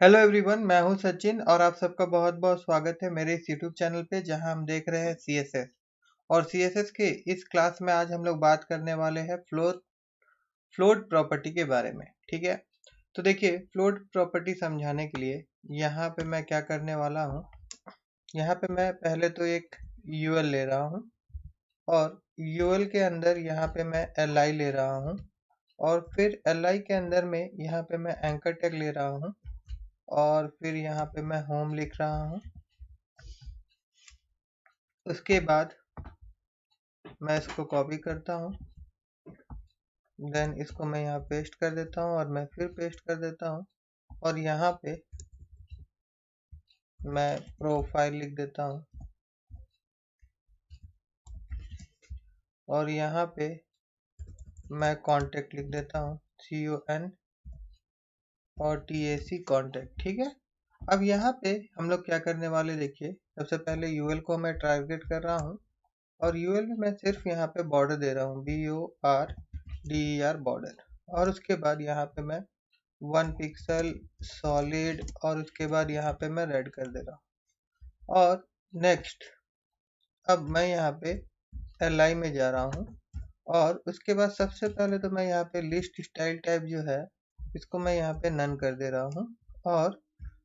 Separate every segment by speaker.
Speaker 1: Hello everyone, मैं हूं सचिन और आप सबका बहुत बहुत स्वागत है मेरे इस यूट्यूब चैनल पे जहां हम देख रहे हैं सीएसएस। और सीएसएस के इस क्लास में आज हम लोग बात करने वाले हैं फ्लोट प्रॉपर्टी के बारे में। ठीक है, तो देखिए, फ्लोट प्रॉपर्टी समझाने के लिए यहाँ पे मैं क्या करने वाला हूँ। यहाँ पे मैं पहले तो एक यूएल ले रहा हूँ और यूएल के अंदर यहाँ पे मैं एलआई ले रहा हूँ और फिर एलआई के अंदर में यहाँ पे मैं एंकर टैग ले रहा हूँ और फिर यहाँ पे मैं होम लिख रहा हूँ। उसके बाद मैं इसको कॉपी करता हूँ, देन इसको मैं यहाँ पेस्ट कर देता हूँ और मैं फिर पेस्ट कर देता हूँ और यहाँ पे मैं प्रोफाइल लिख देता हूँ और यहाँ पे मैं कांटेक्ट लिख देता हूँ, CON और TAC कांटेक्ट। ठीक है, अब यहाँ पे हम लोग क्या करने वाले, देखिए, सबसे पहले यूएल को मैं टारगेट कर रहा हूँ और यूएल में मैं सिर्फ यहाँ पे बॉर्डर दे रहा हूँ, BORDER बॉर्डर। और उसके बाद यहाँ पे मैं 1 पिक्सल सॉलिड और उसके बाद यहाँ पे मैं रेड कर दे रहा हूँ। और नेक्स्ट, अब मैं यहाँ पे LI में जा रहा हूँ और उसके बाद सबसे पहले तो मैं यहाँ पे लिस्ट स्टाइल टाइप जो है इसको मैं यहाँ पे नन कर दे रहा हूँ और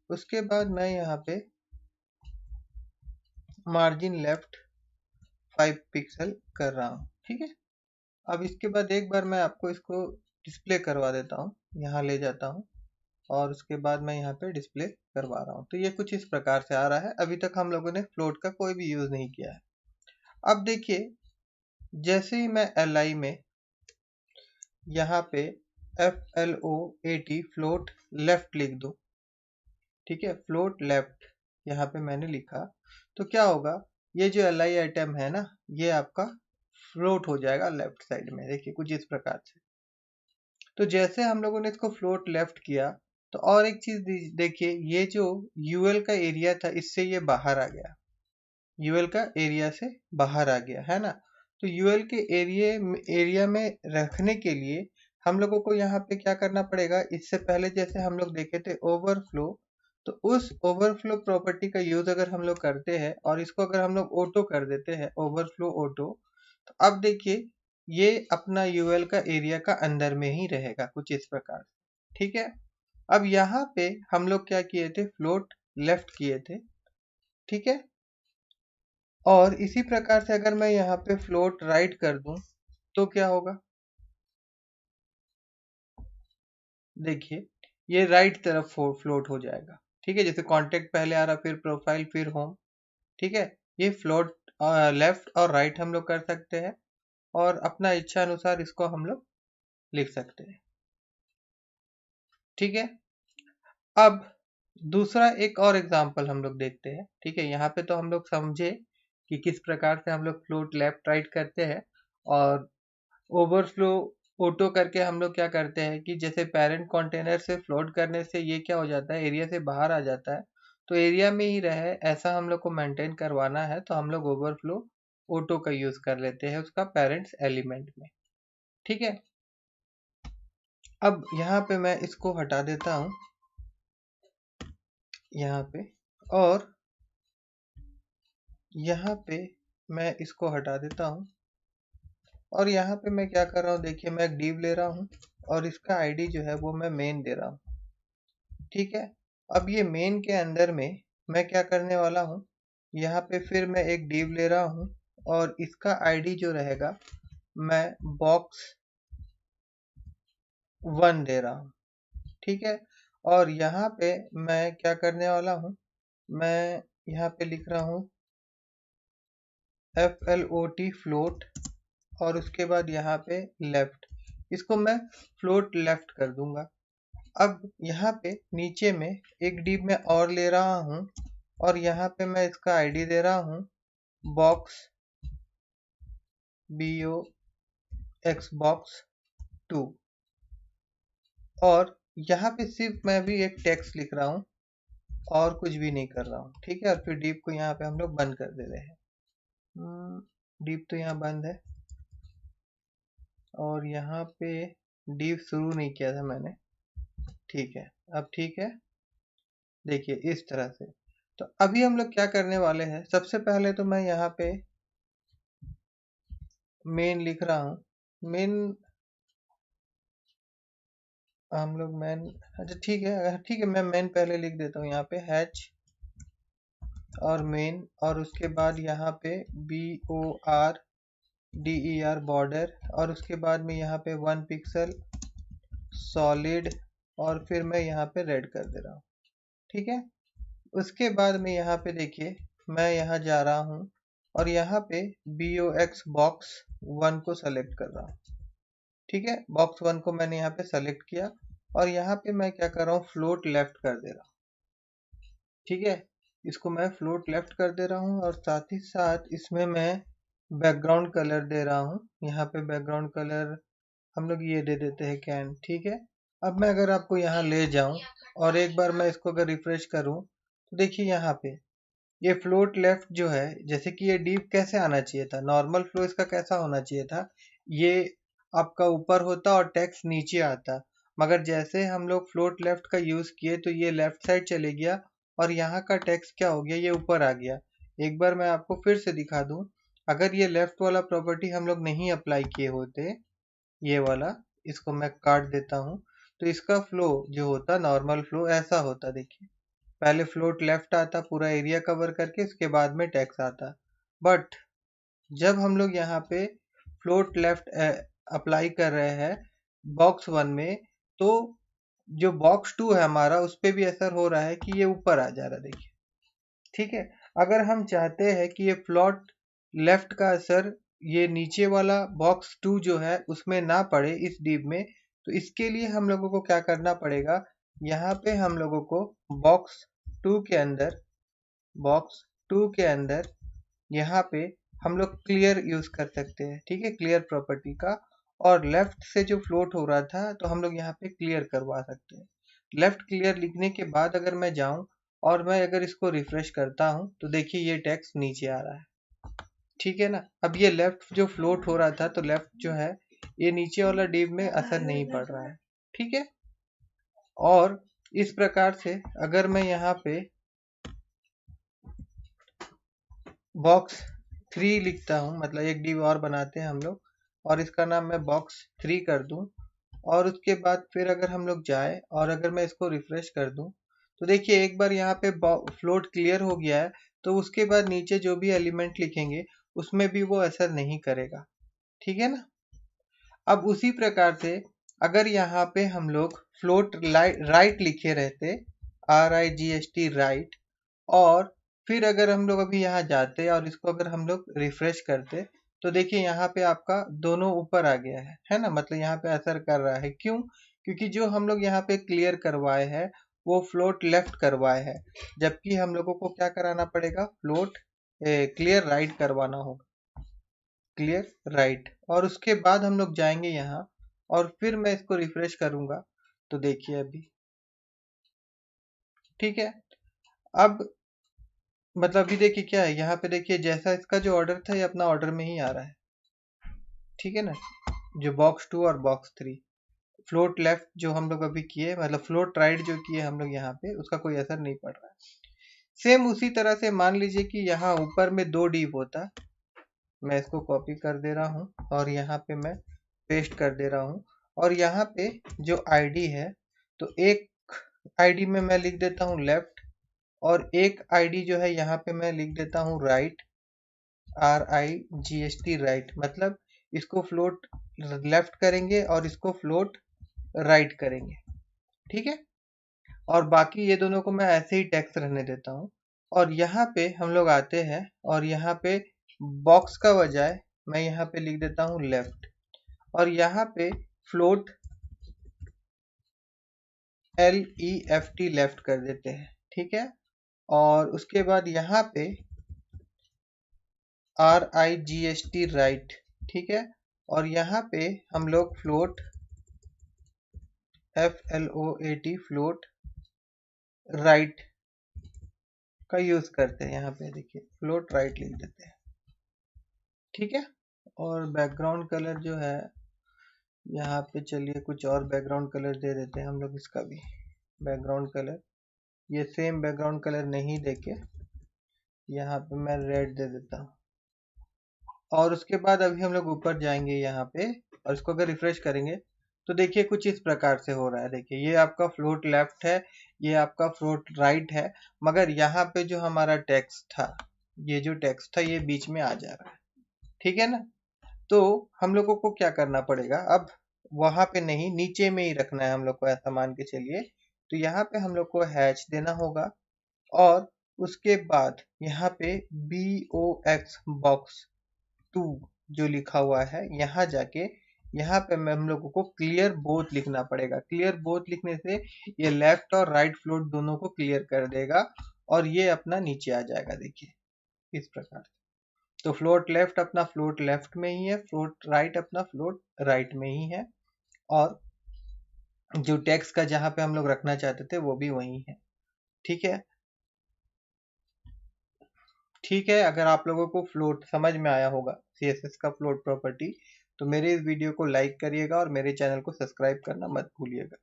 Speaker 1: उसके बाद मैं यहाँ पे मार्जिन लेफ्ट 5 पिक्सल कर रहा हूँ। ठीक है, अब इसके बाद एक बार मैं आपको इसको डिस्प्ले करवा देता हूँ, यहाँ ले जाता हूँ और उसके बाद मैं यहाँ पे डिस्प्ले करवा रहा हूँ। तो ये कुछ इस प्रकार से आ रहा है। अभी तक हम लोगों ने फ्लोट का कोई भी यूज नहीं किया है। अब देखिए, जैसे ही मैं LI में यहाँ पे FLOAT फ्लोट लेफ्ट लिख दूं, ठीक है, फ्लोट लेफ्ट यहाँ पे मैंने लिखा, तो क्या होगा, ये जो LI आइटम है ना, ये आपका फ्लोट हो जाएगा लेफ्ट साइड में। देखिए, कुछ इस प्रकार से। तो जैसे हम लोगों ने इसको फ्लोट लेफ्ट किया, तो और एक चीज देखिए, ये जो यूएल का एरिया था इससे ये बाहर आ गया, यूएल का एरिया से बाहर आ गया है ना। तो यूएल के एरिया में रखने के लिए हम लोगों को यहाँ पे क्या करना पड़ेगा, इससे पहले जैसे हम लोग देखे थे ओवरफ्लो, तो उस ओवरफ्लो प्रॉपर्टी का यूज अगर हम लोग करते हैं और इसको अगर हम लोग ऑटो कर देते हैं, ओवरफ्लो ऑटो, तो अब देखिए, ये अपना यूएल का एरिया का अंदर में ही रहेगा, कुछ इस प्रकार। ठीक है, अब यहाँ पे हम लोग क्या किए थे, फ्लोट लेफ्ट किए थे। ठीक है, और इसी प्रकार से अगर मैं यहाँ पे फ्लोट राइट कर दूं तो क्या होगा, देखिए, ये राइट तरफ फ्लोट हो जाएगा। ठीक है, जैसे कांटेक्ट पहले आ रहा, फिर प्रोफाइल, फिर होम। ठीक है, ये फ्लोट लेफ्ट और राइट हम लोग कर सकते हैं और अपना इच्छा अनुसार इसको हम लोग लिख सकते हैं। ठीक है, अब दूसरा एक और एग्जांपल हम लोग देखते हैं। ठीक है, यहाँ पे तो हम लोग समझे कि किस प्रकार से हम लोग फ्लोट लेफ्ट राइट करते हैं और ओवरफ्लो ऑटो करके हम लोग क्या करते हैं कि जैसे पेरेंट कंटेनर से फ्लोट करने से ये क्या हो जाता है, एरिया से बाहर आ जाता है। तो एरिया में ही रहे ऐसा हम लोग को मेंटेन करवाना है, तो हम लोग ओवरफ्लो ऑटो का यूज कर लेते हैं उसका पेरेंट्स एलिमेंट में। ठीक है, अब यहाँ पे मैं इसको हटा देता हूँ यहाँ पे, और यहाँ पे मैं इसको हटा देता हूँ और यहाँ पे मैं क्या कर रहा हूँ, देखिए, मैं एक div ले रहा हूँ और इसका आईडी जो है वो मैं मेन दे रहा हूँ। ठीक है, अब ये मेन के अंदर में मैं क्या करने वाला हूँ, यहाँ पे फिर मैं एक div ले रहा हूँ और इसका आईडी जो रहेगा मैं box1 दे रहा हूँ। ठीक है, और यहाँ पे मैं क्या करने वाला हूँ, मैं यहाँ पे लिख रहा हूँ FLOT फ्लोट और उसके बाद यहाँ पे लेफ्ट, इसको मैं फ्लोट लेफ्ट कर दूंगा। अब यहाँ पे नीचे में एक डिव में और ले रहा हूँ और यहाँ पे मैं इसका आईडी दे रहा हूँ box2 और यहाँ पे सिर्फ मैं भी एक टेक्स्ट लिख रहा हूँ और कुछ भी नहीं कर रहा हूँ। ठीक है, और फिर डिव को यहाँ पे हम लोग बंद कर दे रहे हैं। डिव तो यहाँ बंद है और यहाँ पे डिव शुरू नहीं किया था मैंने। ठीक है, अब ठीक है। देखिए इस तरह से। तो अभी हम लोग क्या करने वाले हैं, सबसे पहले तो मैं यहाँ पे मेन लिख रहा हूँ। मेन हम लोग मैन, अच्छा ठीक है, मैं मेन पहले लिख देता हूँ यहाँ पे हैच और मेन, और उसके बाद यहाँ पे BORDER बॉर्डर, और उसके बाद में यहाँ पे 1 पिक्सल सॉलिड, और फिर मैं यहाँ पे रेड कर दे रहा हूँ। ठीक है, उसके बाद में यहाँ पे देखिए मैं यहाँ जा रहा हूँ और यहाँ पे BOX बॉक्स 1 को सेलेक्ट कर रहा हूँ। ठीक है, बॉक्स 1 को मैंने यहाँ पे सेलेक्ट किया और यहाँ पे मैं क्या कर रहा हूँ, फ्लोट लेफ्ट कर दे रहा हूँ। ठीक है, इसको मैं फ्लोट लेफ्ट कर दे रहा हूँ और साथ ही साथ इसमें मैं बैकग्राउंड कलर दे रहा हूँ। यहाँ पे बैकग्राउंड कलर हम लोग ये दे देते हैं कैन। ठीक है, अब मैं अगर आपको यहाँ ले जाऊं और एक बार मैं इसको अगर रिफ्रेश करूं तो देखिए यहाँ पे ये फ्लोट लेफ्ट जो है, जैसे कि ये डीप कैसे आना चाहिए था, नॉर्मल फ्लो इसका कैसा होना चाहिए था, ये आपका ऊपर होता और टेक्स्ट नीचे आता, मगर जैसे हम लोग फ्लोट लेफ्ट का यूज किए तो ये लेफ्ट साइड चले गया और यहाँ का टेक्स्ट क्या हो गया, ये ऊपर आ गया। एक बार मैं आपको फिर से दिखा दूं, अगर ये लेफ्ट वाला प्रॉपर्टी हम लोग नहीं अप्लाई किए होते, ये वाला, इसको मैं काट देता हूँ, तो इसका फ्लो जो होता, नॉर्मल फ्लो ऐसा होता। देखिए पहले फ्लोट लेफ्ट आता पूरा एरिया कवर करके, इसके बाद में टेक्स्ट आता। बट जब हम लोग यहाँ पे फ्लोट लेफ्ट अप्लाई कर रहे हैं बॉक्स 1 में, तो जो बॉक्स 2 है हमारा, उस पर भी असर हो रहा है कि ये ऊपर आ जा रहा है। देखिए ठीक है, अगर हम चाहते हैं कि ये फ्लोट लेफ्ट का असर ये नीचे वाला बॉक्स 2 जो है उसमें ना पड़े इस डिप में, तो इसके लिए हम लोगों को क्या करना पड़ेगा, यहाँ पे हम लोगों को बॉक्स 2 के अंदर, बॉक्स 2 के अंदर यहाँ पे हम लोग क्लियर यूज कर सकते हैं। ठीक है, क्लियर प्रॉपर्टी का, और लेफ्ट से जो फ्लोट हो रहा था तो हम लोग यहाँ पे क्लियर करवा सकते हैं। लेफ्ट क्लियर लिखने के बाद अगर मैं जाऊं और मैं अगर इसको रिफ्रेश करता हूं तो देखिए ये टेक्स्ट नीचे आ रहा है। ठीक है ना, अब ये लेफ्ट जो फ्लोट हो रहा था तो लेफ्ट जो है ये नीचे वाला डिव में असर नहीं पड़ रहा है। ठीक है, और इस प्रकार से अगर मैं यहाँ पे बॉक्स 3 लिखता हूँ, मतलब एक डिव और बनाते हैं हम लोग और इसका नाम मैं बॉक्स 3 कर दूं, और उसके बाद फिर अगर हम लोग जाए और अगर मैं इसको रिफ्रेश कर दूं तो देखिए एक बार यहाँ पे फ्लोट क्लियर हो गया है, तो उसके बाद नीचे जो भी एलिमेंट लिखेंगे उसमें भी वो असर नहीं करेगा। ठीक है ना, अब उसी प्रकार से अगर यहाँ पे हम लोग फ्लोट राइट लिखे रहते, RIGHT राइट, और फिर अगर हम लोग अभी यहाँ जाते और इसको अगर हम लोग रिफ्रेश करते तो देखिए यहाँ पे आपका दोनों ऊपर आ गया है ना, मतलब यहाँ पे असर कर रहा है। क्यों? क्योंकि जो हम लोग यहाँ पे क्लियर करवाए हैं वो फ्लोट लेफ्ट करवाए हैं, जबकि हम लोगों को क्या कराना पड़ेगा, फ्लोट क्लियर राइट करवाना होगा, क्लियर राइट। और उसके बाद हम लोग जाएंगे यहाँ और फिर मैं इसको रिफ्रेश करूंगा तो देखिए अभी ठीक है। अब मतलब अभी देखिए क्या है, यहाँ पे देखिए जैसा इसका जो ऑर्डर था ये अपना ऑर्डर में ही आ रहा है। ठीक है ना, जो बॉक्स 2 और बॉक्स 3, फ्लोट लेफ्ट जो हम लोग अभी किए, मतलब फ्लोट राइट जो किए हम लोग यहाँ पे, उसका कोई असर नहीं पड़ रहा है। सेम उसी तरह से मान लीजिए कि यहाँ ऊपर में 2 डिव होता, मैं इसको कॉपी कर दे रहा हूँ और यहाँ पे मैं पेस्ट कर दे रहा हूँ, और यहाँ पे जो आईडी है तो एक आईडी में मैं लिख देता हूँ लेफ्ट, और एक आईडी जो है यहाँ पे मैं लिख देता हूँ राइट, RIGHT राइट, मतलब इसको फ्लोट लेफ्ट करेंगे और इसको फ्लोट राइट करेंगे। ठीक है, और बाकी ये दोनों को मैं ऐसे ही टेक्स्ट रहने देता हूँ। और यहाँ पे हम लोग आते हैं और यहाँ पे बॉक्स का बजाय मैं यहाँ पे लिख देता हूँ लेफ्ट, और यहाँ पे फ्लोट LEFT लेफ्ट कर देते हैं। ठीक है, और उसके बाद यहाँ पे RIGHT राइट। ठीक है, और यहाँ पे हम लोग फ्लोट FLOAT फ्लोट राइट का यूज करते हैं। यहाँ पे देखिए फ्लोट राइट लिख देते हैं। ठीक है, और बैकग्राउंड कलर जो है यहाँ पे, चलिए कुछ और बैकग्राउंड कलर दे देते हैं हम लोग, इसका भी बैकग्राउंड कलर ये सेम बैकग्राउंड कलर नहीं देके यहाँ पे मैं रेड दे देता हूँ। और उसके बाद अभी हम लोग ऊपर जाएंगे यहाँ पे, और इसको अगर रिफ्रेश करेंगे तो देखिए कुछ इस प्रकार से हो रहा है। देखिए ये आपका फ्लोट लेफ्ट है, ये आपका फ्लोट राइट है, मगर यहाँ पे जो हमारा टेक्स्ट था, ये जो टेक्स्ट था ये बीच में आ जा रहा है। ठीक है ना। तो हम लोगों को क्या करना पड़ेगा, अब वहां पे नहीं, नीचे में ही रखना है हम लोग को, ऐसा मान के चलिए। तो यहाँ पे हम लोग को हैच देना होगा, और उसके बाद यहाँ पे BOX बॉक्स 2 जो लिखा हुआ है, यहाँ जाके यहाँ पे हम लोगों को क्लियर बोथ लिखना पड़ेगा। क्लियर बोथ लिखने से ये लेफ्ट और राइट फ्लोट दोनों को क्लियर कर देगा, और ये अपना नीचे आ जाएगा। देखिए इस प्रकार। तो फ्लोट लेफ्ट अपना फ्लोट लेफ्ट में ही है, फ्लोट राइट अपना फ्लोट राइट में ही है, और जो टेक्स्ट का जहां पे हम लोग रखना चाहते थे वो भी वही है। ठीक है। ठीक है, अगर आप लोगों को फ्लोट समझ में आया होगा, CSS का फ्लोट प्रॉपर्टी, तो मेरे इस वीडियो को लाइक करिएगा और मेरे चैनल को सब्सक्राइब करना मत भूलिएगा।